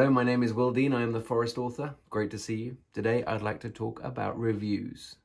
Hello, my name is Will Dean. I am the Forest author. Great to see you. Today I'd like to talk about reviews.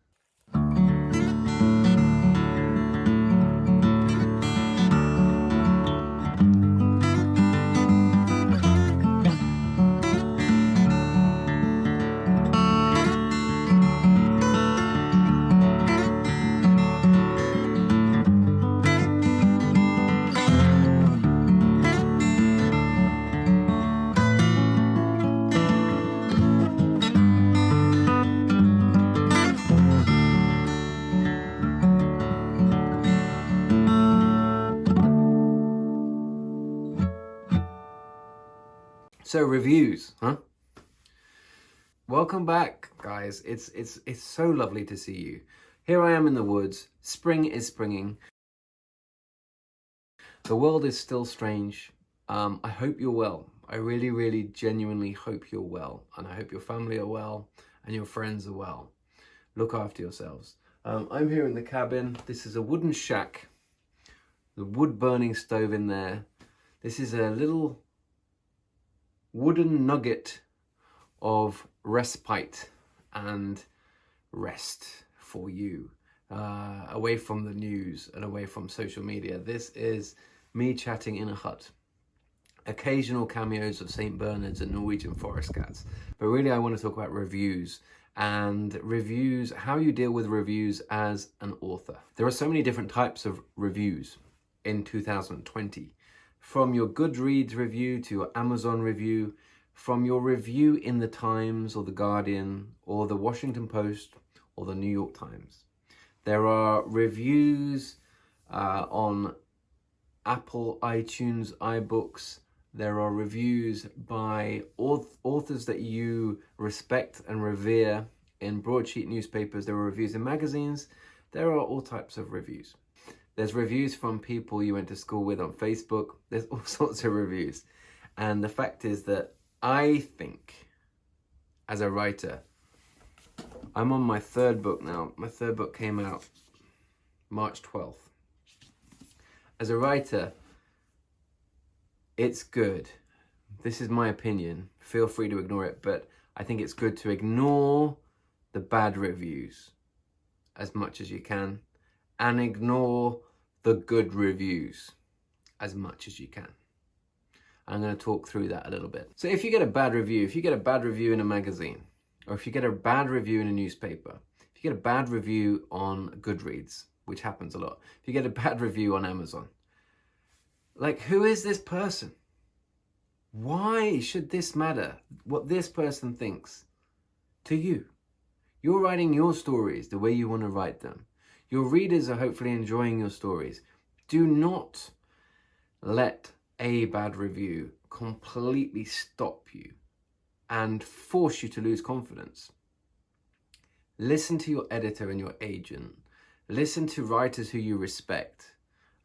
So reviews, huh? Welcome back, guys. It's so lovely to see you. Here I am in the woods. Spring is springing. The world is still strange. I hope you're well. I really, really genuinely hope you're well. And I hope your family are well and your friends are well. Look after yourselves. I'm here in the cabin. This is a wooden shack. The wood burning stove in there. This is a little wooden nugget of respite and rest for you, away from the news and away from social media. This is me chatting in a hut. Occasional cameos of St. Bernards and Norwegian forest cats. But really I want to talk about reviews, and reviews, how you deal with reviews as an author. There are so many different types of reviews in 2020. From your Goodreads review to your Amazon review, from your review in the Times or the Guardian or the Washington Post or the New York Times. There are reviews on Apple, iTunes, iBooks. There are reviews by authors that you respect and revere in broadsheet newspapers. There are reviews in magazines. There are all types of reviews. There's reviews from people you went to school with on Facebook. There's all sorts of reviews. And the fact is that I think, as a writer, I'm on my third book now. My third book came out March 12th. As a writer, it's good. This is my opinion. Feel free to ignore it, but I think it's good to ignore the bad reviews as much as you can, and ignore the good reviews as much as you can. I'm going to talk through that a little bit. So if you get a bad review, if you get a bad review in a magazine, or if you get a bad review in a newspaper, if you get a bad review on Goodreads, which happens a lot, if you get a bad review on Amazon, like, who is this person? Why should this matter, what this person thinks to you? You're writing your stories the way you want to write them. Your readers are hopefully enjoying your stories. Do not let a bad review completely stop you and force you to lose confidence. Listen to your editor and your agent. Listen to writers who you respect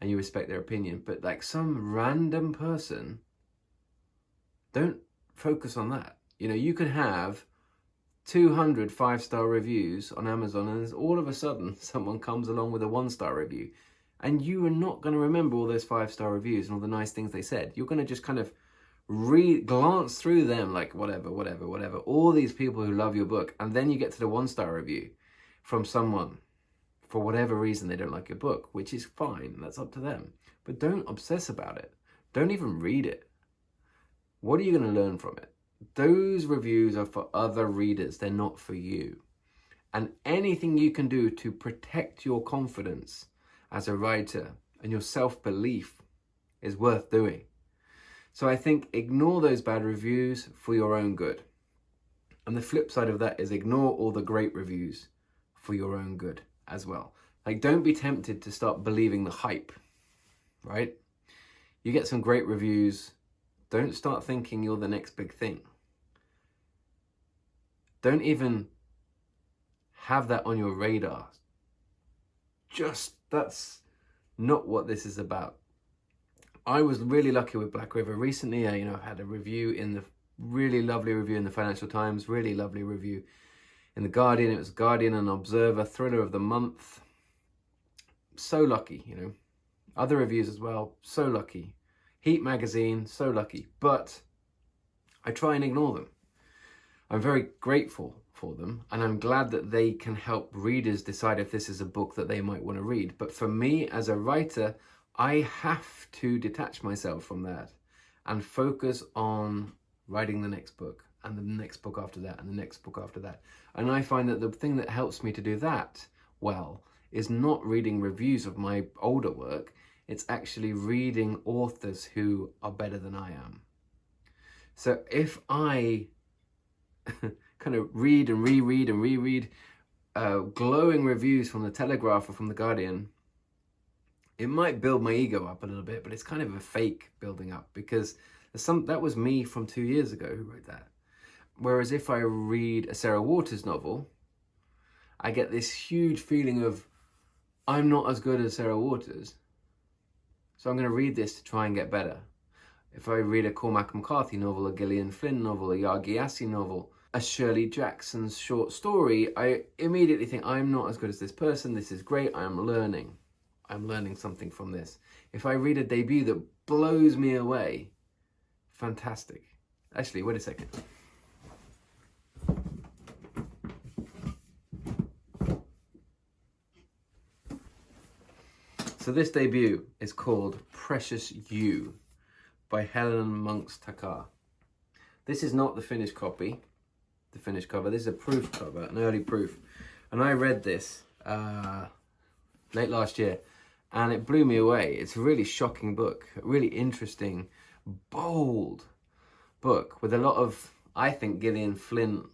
and you respect their opinion. But like some random person, don't focus on that. You know, you can have 200 5-star reviews on Amazon, and all of a sudden someone comes along with a 1-star review, and you are not going to remember all those 5-star reviews and all the nice things they said. You're going to just kind of glance through them like whatever, all these people who love your book, and then you get to the 1-star review from someone for whatever reason they don't like your book, which is fine, that's up to them. But don't obsess about it. Don't even read it. What are you going to learn from it? Those reviews are for other readers, they're not for you. And anything you can do to protect your confidence as a writer and your self-belief is worth doing. So I think ignore those bad reviews for your own good. And the flip side of that is ignore all the great reviews for your own good as well. Like, don't be tempted to start believing the hype, right? You get some great reviews. Don't start thinking you're the next big thing. Don't even have that on your radar. That's not what this is about. I was really lucky with Black River recently. I had a review in the really lovely review in the Financial Times, really lovely review in the Guardian. It was Guardian and Observer Thriller of the Month. So lucky, Other reviews as well, so lucky. Heat magazine, so lucky. But I try and ignore them. I'm very grateful for them, and I'm glad that they can help readers decide if this is a book that they might want to read. But for me as a writer, I have to detach myself from that and focus on writing the next book and the next book after that and the next book after that. And I find that the thing that helps me to do that well is not reading reviews of my older work. It's actually reading authors who are better than I am. So if I kind of read and reread glowing reviews from the Telegraph or from the Guardian, it might build my ego up a little bit, but it's kind of a fake building up, because that was me from 2 years ago who wrote that. Whereas if I read a Sarah Waters novel, I get this huge feeling of, I'm not as good as Sarah Waters, so I'm going to read this to try and get better. If I read a Cormac McCarthy novel, a Gillian Flynn novel, a Yagi Assi novel, a Shirley Jackson's short story, I immediately think, I'm not as good as this person, this is great, I'm learning something from this. If I read a debut that blows me away, fantastic. Actually, wait a second. So this debut is called Precious You by Helen Monks Takar. This is not the finished copy, the finished cover. This is a proof cover, an early proof. And I read this late last year, and it blew me away. It's a really shocking book, a really interesting, bold book with a lot of, I think, Gillian Flynn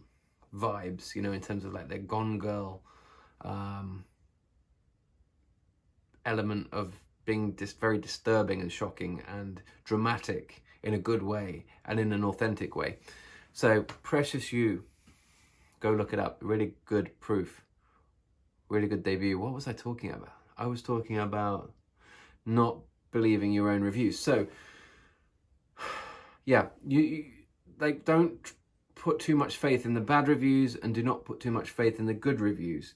vibes, you know, in terms of like the Gone Girl element of being just very disturbing and shocking and dramatic in a good way and in an authentic way. So Precious You, go look it up. Really good proof, really good debut. What was I talking about? I was talking about not believing your own reviews. So yeah, you like, don't put too much faith in the bad reviews and do not put too much faith in the good reviews.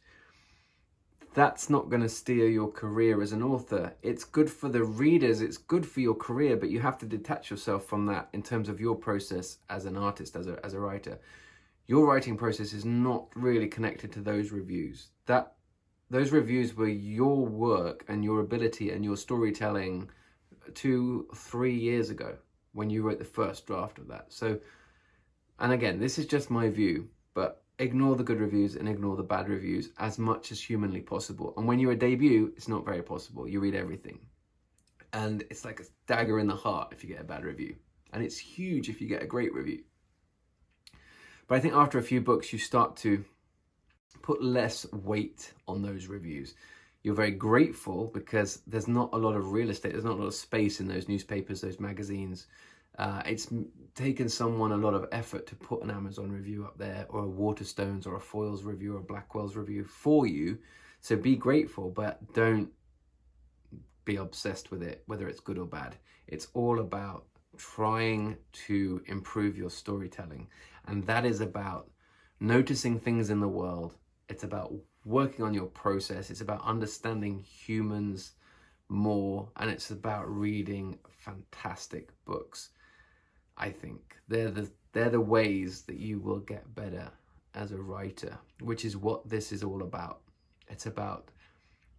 That's not going to steer your career as an author. It's good for the readers, it's good for your career, but you have to detach yourself from that in terms of your process as an artist, as a writer. Your writing process is not really connected to those reviews. Those reviews were your work and your ability and your storytelling 2-3 years ago when you wrote the first draft of that. So, and again, this is just my view, but ignore the good reviews and ignore the bad reviews as much as humanly possible. And when you're a debut, it's not very possible. You read everything. And it's like a dagger in the heart if you get a bad review. And it's huge if you get a great review. But I think after a few books, you start to put less weight on those reviews. You're very grateful because there's not a lot of real estate. There's not a lot of space in those newspapers, those magazines. It's taken someone a lot of effort to put an Amazon review up there, or a Waterstones or a Foyles review or a Blackwell's review for you. So be grateful, but don't be obsessed with it, whether it's good or bad. It's all about trying to improve your storytelling. And that is about noticing things in the world. It's about working on your process. It's about understanding humans more. And it's about reading fantastic books. I think they're the ways that you will get better as a writer, which is what this is all about. It's about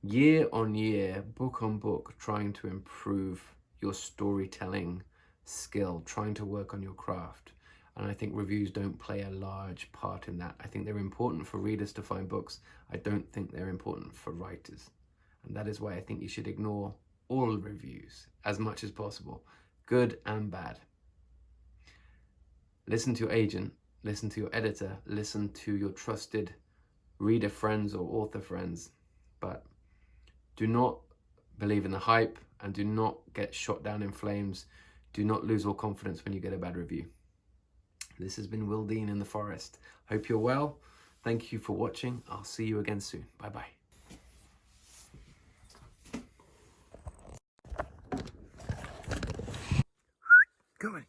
year on year, book on book, trying to improve your storytelling skill, trying to work on your craft. And I think reviews don't play a large part in that. I think they're important for readers to find books. I don't think they're important for writers. And that is why I think you should ignore all reviews as much as possible, good and bad. Listen to your agent, listen to your editor, listen to your trusted reader friends or author friends, but do not believe in the hype and do not get shot down in flames. Do not lose all confidence when you get a bad review. This has been Will Dean in the Forest. Hope you're well. Thank you for watching. I'll see you again soon. Bye-bye. Go on.